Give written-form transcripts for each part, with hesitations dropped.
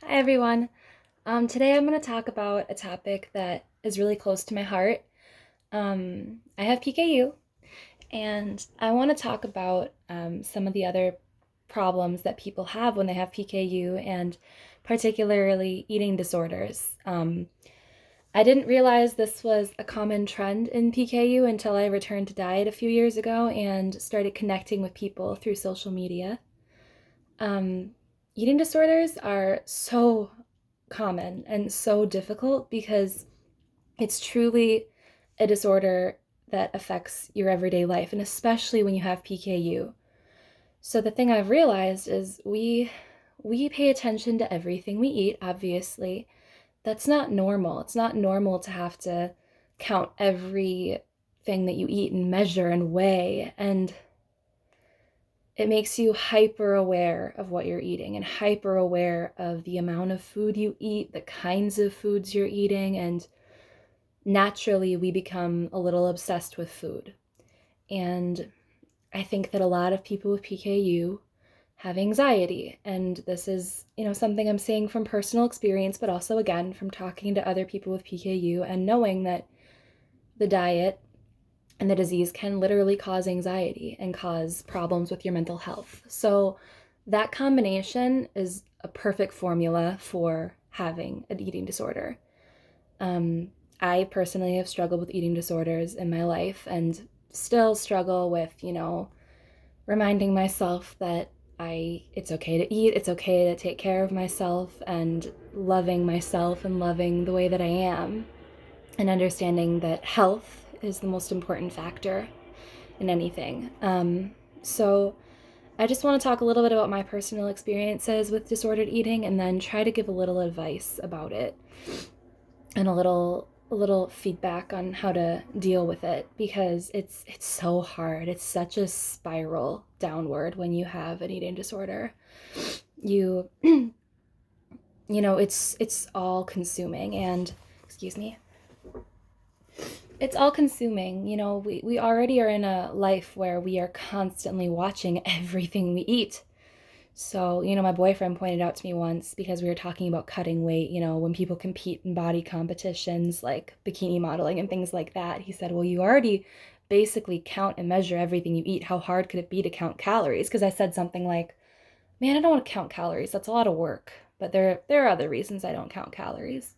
Hi everyone. Today I'm going to talk about a topic that is really close to my heart. I have PKU, and I want to talk about some of the other problems that people have when they have PKU, and particularly eating disorders. I didn't realize this was a common trend in PKU until I returned to diet a few years ago and started connecting with people through social media. Um, Eating disorders are so common and so difficult because it's truly a disorder that affects your everyday life, and especially when you have PKU. So the thing I've realized is we pay attention to everything we eat, obviously. That's not normal. It's not normal to have to count everything that you eat and measure and weigh, and it makes you hyper aware of what you're eating and hyper aware of the amount of food you eat, the kinds of foods you're eating, and naturally we become a little obsessed with food. And I think that a lot of people with PKU have anxiety, and this is, something I'm saying from personal experience, but also again from talking to other people with PKU and knowing that the diet and the disease can literally cause anxiety and cause problems with your mental health. So that combination is a perfect formula for having an eating disorder. Um, I personally have struggled with eating disorders in my life and still struggle with, reminding myself that it's okay to eat, it's okay to take care of myself, and loving myself and loving the way that I am, and understanding that health is the most important factor in anything. So I just want to talk a little bit about my personal experiences with disordered eating and then try to give a little advice about it and a little feedback on how to deal with it, because it's so hard. It's such a spiral downward when you have an eating disorder. You it's all consuming, and excuse me, it's all consuming. We already are in a life where we are constantly watching everything we eat. So, my boyfriend pointed out to me once, because we were talking about cutting weight, when people compete in body competitions like bikini modeling and things like that, he said, well, you already basically count and measure everything you eat. How hard could it be to count calories? Because I said something like, man, I don't want to count calories. That's a lot of work. But there are other reasons I don't count calories.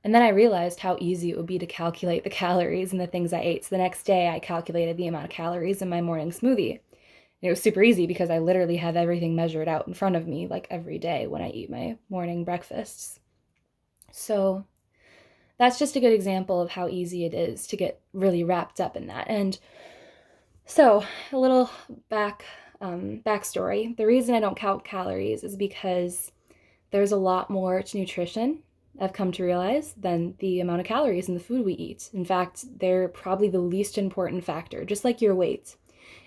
And then I realized how easy it would be to calculate the calories and the things I ate. So the next day I calculated the amount of calories in my morning smoothie. And it was super easy because I literally have everything measured out in front of me like every day when I eat my morning breakfasts. So that's just a good example of how easy it is to get really wrapped up in that. And so a little backstory. The reason I don't count calories is because there's a lot more to nutrition, I've come to realize, than the amount of calories in the food we eat. In fact, they're probably the least important factor, just like your weight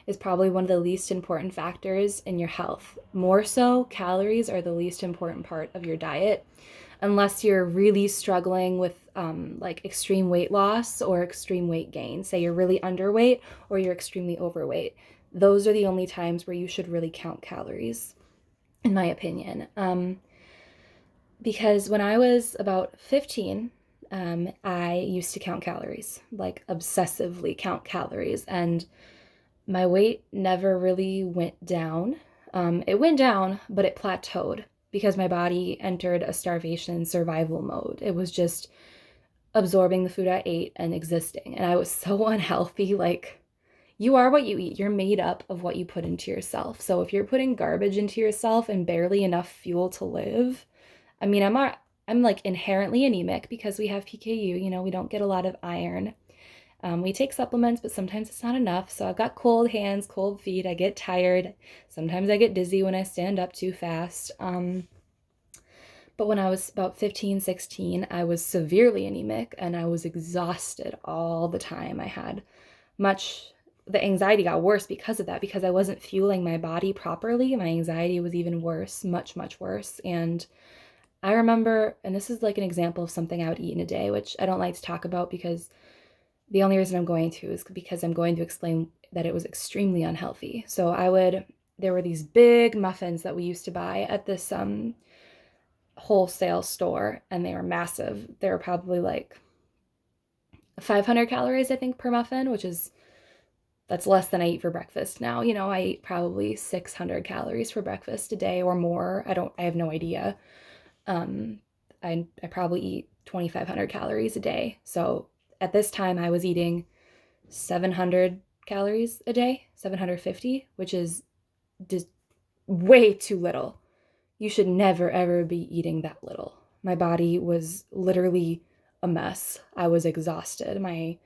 is probably one of the least important factors in your health. More so, calories are the least important part of your diet, unless you're really struggling with like extreme weight loss or extreme weight gain. Say you're really underweight or you're extremely overweight. Those are the only times where you should really count calories, in my opinion. Because when I was about 15, I used to count calories, like obsessively count calories, and my weight never really went down. It went down, but it plateaued because my body entered a starvation survival mode. It was just absorbing the food I ate and existing. And I was so unhealthy. Like, you are what you eat. You're made up of what you put into yourself. So if you're putting garbage into yourself and barely enough fuel to live, I mean, I'm like inherently anemic because we have PKU. We don't get a lot of iron. We take supplements, but sometimes it's not enough. So I've got cold hands, cold feet. I get tired. Sometimes I get dizzy when I stand up too fast. But when I was about 15, 16, I was severely anemic and I was exhausted all the time. The anxiety got worse because of that, because I wasn't fueling my body properly. My anxiety was even worse, much, much worse. And I remember, and this is like an example of something I would eat in a day, which I don't like to talk about because the only reason I'm going to is because I'm going to explain that it was extremely unhealthy. So there were these big muffins that we used to buy at this wholesale store, and they were massive. They were probably like 500 calories, I think, per muffin, that's less than I eat for breakfast now. I eat probably 600 calories for breakfast a day or more. I have no idea. Um, I probably eat 2,500 calories a day. So at this time, I was eating 700 calories a day, 750, which is just way too little. You should never, ever be eating that little. My body was literally a mess. I was exhausted. My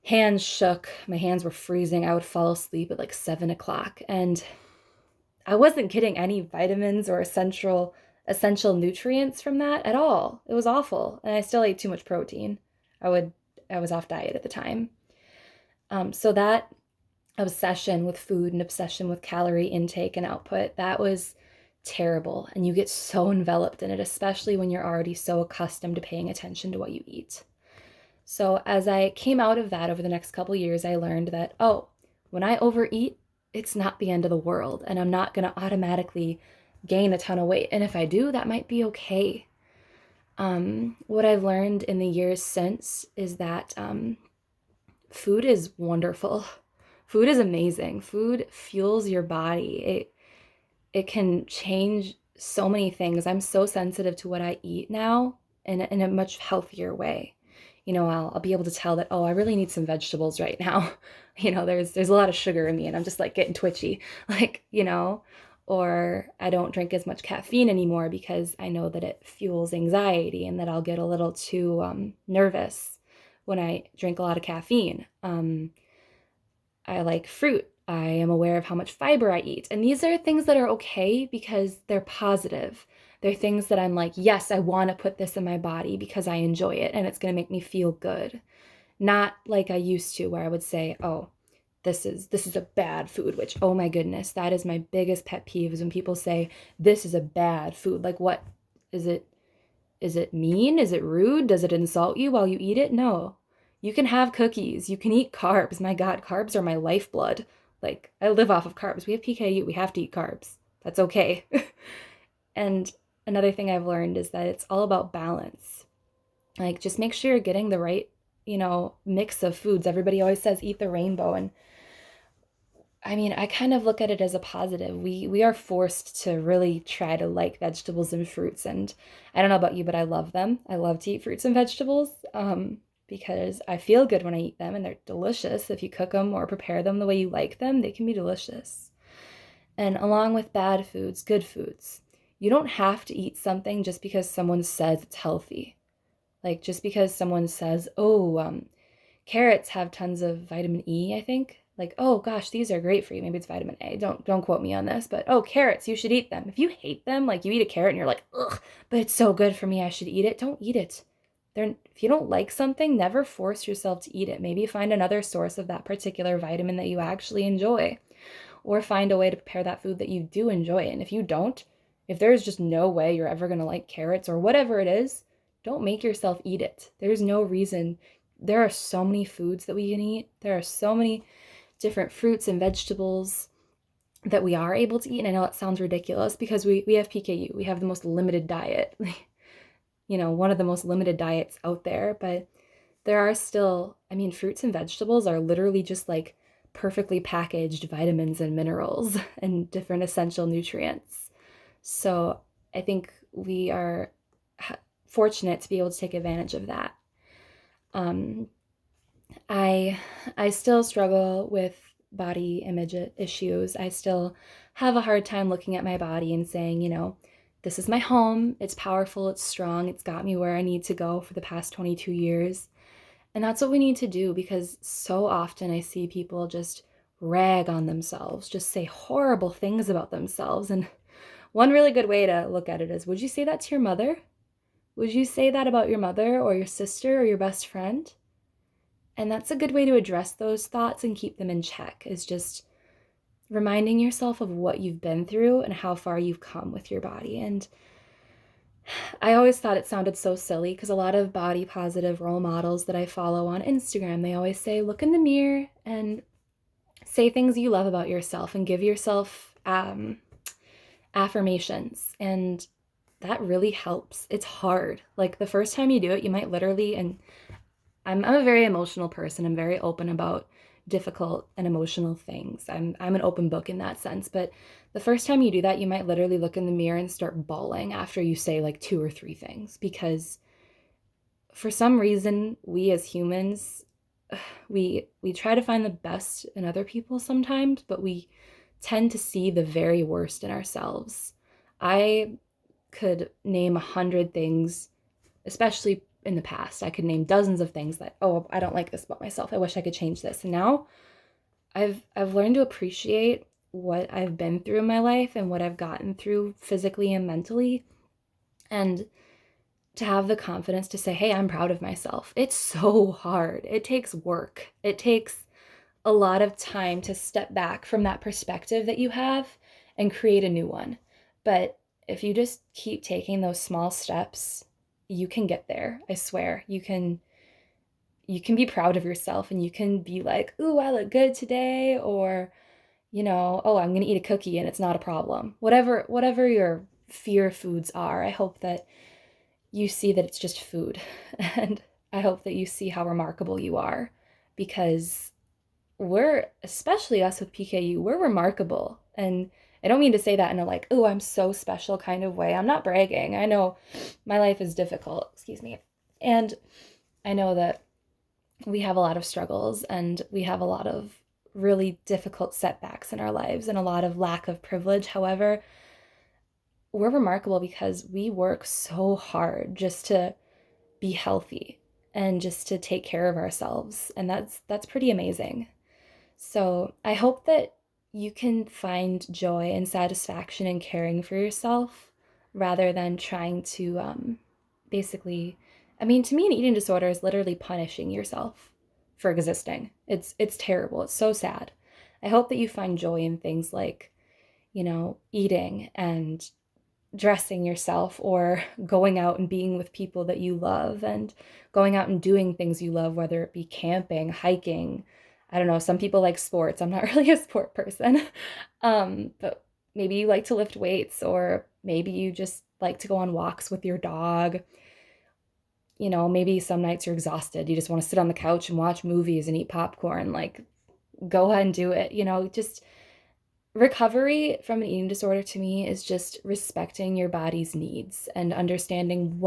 hands shook. My hands were freezing. I would fall asleep at like 7 o'clock. And I wasn't getting any vitamins or essential nutrients from that at all. It was awful. And I still ate too much protein. I was off diet at the time. So that obsession with food and obsession with calorie intake and output, that was terrible. And you get so enveloped in it, especially when you're already so accustomed to paying attention to what you eat. So as I came out of that over the next couple years, I learned that, oh, when I overeat, it's not the end of the world, and I'm not going to automatically gain a ton of weight. And if I do, that might be okay. What I've learned in the years since is that food is wonderful. Food is amazing. Food fuels your body. It can change so many things. I'm so sensitive to what I eat now in a much healthier way. I'll be able to tell that, oh, I really need some vegetables right now. There's a lot of sugar in me and I'm just like getting twitchy, or I don't drink as much caffeine anymore because I know that it fuels anxiety and that I'll get a little too nervous when I drink a lot of caffeine. I like fruit. I am aware of how much fiber I eat. And these are things that are okay because they're positive. They're things that I'm like, yes, I want to put this in my body because I enjoy it and it's going to make me feel good. Not like I used to, where I would say, oh, this is a bad food, which, oh my goodness, that is my biggest pet peeve, is when people say this is a bad food. Like, what is it? Is it mean? Is it rude? Does it insult you while you eat it? No. You can have cookies. You can eat carbs. My God, carbs are my lifeblood. Like, I live off of carbs. We have PKU. We have to eat carbs. That's okay. And another thing I've learned is that it's all about balance. Like, just make sure you're getting the right, mix of foods. Everybody always says eat the rainbow. And I mean, I kind of look at it as a positive. We are forced to really try to like vegetables and fruits. And I don't know about you, but I love them. I love to eat fruits and vegetables because I feel good when I eat them and they're delicious. If you cook them or prepare them the way you like them, they can be delicious. And along with bad foods, good foods. You don't have to eat something just because someone says it's healthy. Like, just because someone says, oh, carrots have tons of vitamin E, I think. Like, oh gosh, these are great for you. Maybe it's vitamin A. Don't quote me on this, but oh, carrots, you should eat them. If you hate them, like you eat a carrot and you're like, ugh, but it's so good for me, I should eat it. Don't eat it. If you don't like something, never force yourself to eat it. Maybe find another source of that particular vitamin that you actually enjoy, or find a way to prepare that food that you do enjoy. And if you don't, if there's just no way you're ever going to like carrots or whatever it is, don't make yourself eat it. There's no reason. There are so many foods that we can eat. There are so many different fruits and vegetables that we are able to eat. And I know it sounds ridiculous because we have PKU. We have the most limited diet, one of the most limited diets out there. But there are still, fruits and vegetables are literally just like perfectly packaged vitamins and minerals and different essential nutrients. So I think we are fortunate to be able to take advantage of that. I still struggle with body image issues. I still have a hard time looking at my body and saying, this is my home. It's powerful. It's strong. It's got me where I need to go for the past 22 years. And that's what we need to do, because so often I see people just rag on themselves, just say horrible things about themselves. And one really good way to look at it is, would you say that to your mother? Would you say that about your mother or your sister or your best friend? And that's a good way to address those thoughts and keep them in check, is just reminding yourself of what you've been through and how far you've come with your body. And I always thought it sounded so silly because a lot of body positive role models that I follow on Instagram, they always say, look in the mirror and say things you love about yourself and give yourself affirmations. And that really helps. It's hard. Like the first time you do it, you might literally, and I'm a very emotional person. I'm very open about difficult and emotional things. I'm an open book in that sense. But the first time you do that, you might literally look in the mirror and start bawling after you say like two or three things, because for some reason we as humans, we try to find the best in other people sometimes, but we tend to see the very worst in ourselves. I could name 100 things, especially in the past. I could name dozens of things that, oh, I don't like this about myself. I wish I could change this. And now I've learned to appreciate what I've been through in my life and what I've gotten through physically and mentally, and to have the confidence to say, "Hey, I'm proud of myself." It's so hard. It takes work. It takes a lot of time to step back from that perspective that you have and create a new one. But if you just keep taking those small steps, you can get there. I swear. You can be proud of yourself, and you can be like, "Ooh, I look good today," or, "Oh, I'm going to eat a cookie and it's not a problem." Whatever your fear foods are, I hope that you see that it's just food. And I hope that you see how remarkable you are, because especially us with PKU, we're remarkable. And I don't mean to say that in a like, oh, I'm so special kind of way. I'm not bragging. I know my life is difficult, excuse me. And I know that we have a lot of struggles, and we have a lot of really difficult setbacks in our lives and a lot of lack of privilege. However, we're remarkable because we work so hard just to be healthy and just to take care of ourselves. And that's pretty amazing. So I hope that you can find joy and satisfaction in caring for yourself, rather than trying to basically, I mean, to me, an eating disorder is literally punishing yourself for existing. It's terrible. It's so sad. I hope that you find joy in things like, eating and dressing yourself, or going out and being with people that you love, and going out and doing things you love, whether it be camping, hiking. I don't know, some people like sports. I'm not really a sport person. But maybe you like to lift weights, or maybe you just like to go on walks with your dog. Maybe some nights you're exhausted. You just want to sit on the couch and watch movies and eat popcorn. Like, go ahead and do it. Just recovery from an eating disorder to me is just respecting your body's needs and understanding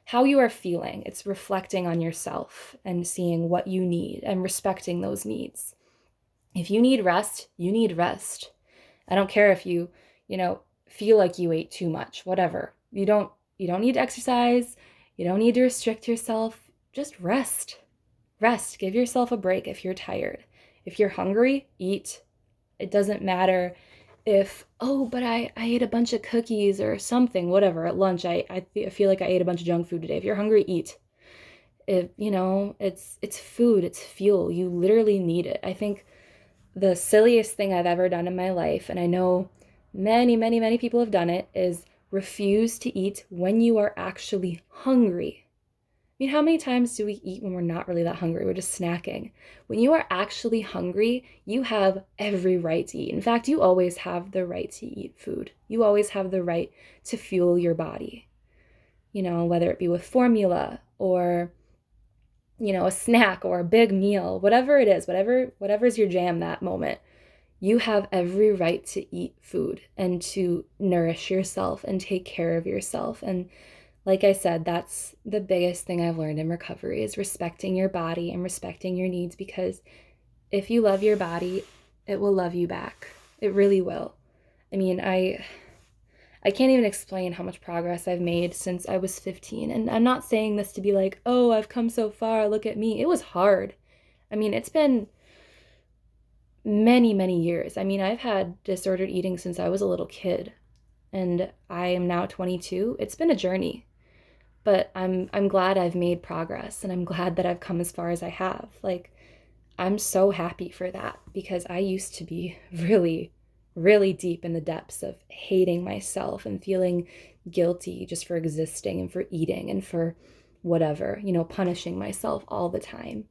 how you are feeling. It's reflecting on yourself and seeing what you need and respecting those needs. If you need rest, you need rest. I don't care if you feel like you ate too much, whatever. You don't need to exercise. You don't need to restrict yourself. Just rest. Rest. Give yourself a break if you're tired. If you're hungry, eat. It doesn't matter if, oh, but I ate a bunch of cookies or something, whatever, at lunch. I feel like I ate a bunch of junk food today. If you're hungry, eat. It's food, it's fuel. You literally need it. I think the silliest thing I've ever done in my life, and I know many, many, many people have done it, is refuse to eat when you are actually hungry. I mean, how many times do we eat when we're not really that hungry? We're just snacking. When you are actually hungry, you have every right to eat. In fact, you always have the right to eat food. You always have the right to fuel your body, whether it be with formula, or, a snack, or a big meal, whatever it is, whatever's your jam that moment. You have every right to eat food and to nourish yourself and take care of yourself. And like I said, that's the biggest thing I've learned in recovery, is respecting your body and respecting your needs, because if you love your body, it will love you back. It really will. I mean, I can't even explain how much progress I've made since I was 15. And I'm not saying this to be like, oh, I've come so far, look at me. It was hard. I mean, it's been many, many years. I mean, I've had disordered eating since I was a little kid, and I am now 22. It's been a journey. But I'm glad I've made progress, and I'm glad that I've come as far as I have. Like, I'm so happy for that, because I used to be really, really deep in the depths of hating myself and feeling guilty just for existing and for eating and for whatever, punishing myself all the time.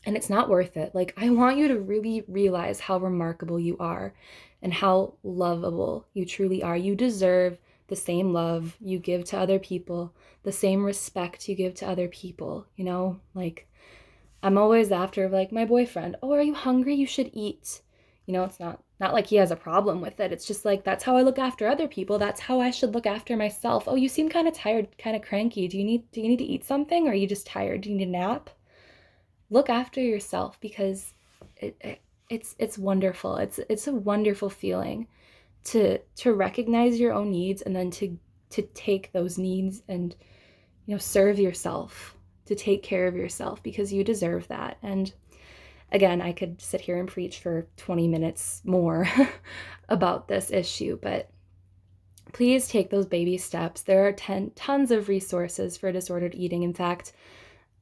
And it's not worth it. Like, I want you to really realize how remarkable you are and how lovable you truly are. You deserve the same love you give to other people, the same respect you give to other people, you know? Like, I'm always after like my boyfriend, oh, are you hungry? You should eat. You know, it's not like he has a problem with it. It's just like that's how I look after other people. That's how I should look after myself. Oh, you seem kind of tired, kind of cranky. Do you need to eat something, or are you just tired? Do you need a nap? Look after yourself, because it's wonderful. It's a wonderful feeling to recognize your own needs, and then to take those needs and, you know, serve yourself, to take care of yourself, because you deserve that. And again, I could sit here and preach for 20 minutes more about this issue, but please take those baby steps. There are tons of resources for disordered eating. In fact,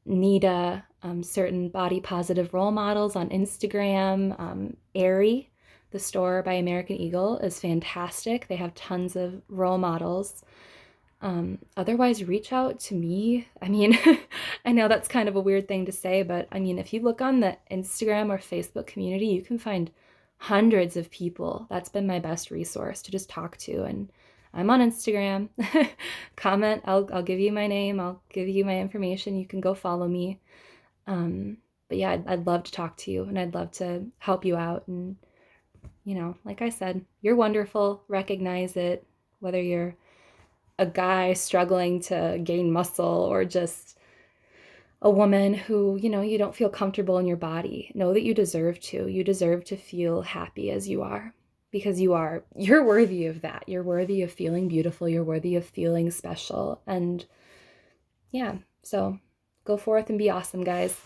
Nita, certain body positive role models on Instagram, Aerie, the store by American Eagle, is fantastic. They have tons of role models. Otherwise, reach out to me. I mean, I know that's kind of a weird thing to say, but I mean, if you look on the Instagram or Facebook community, you can find hundreds of people. That's been my best resource to just talk to. And I'm on Instagram. Comment. I'll give you my name. I'll give you my information. You can go follow me. But yeah, I'd love to talk to you, and I'd love to help you out. And, you know, like I said, you're wonderful. Recognize it, whether you're a guy struggling to gain muscle or just a woman who, you know, you don't feel comfortable in your body. Know that you deserve to. You deserve to feel happy as you are, because you're worthy of that. You're worthy of feeling beautiful. You're worthy of feeling special. And yeah, so go forth and be awesome, guys.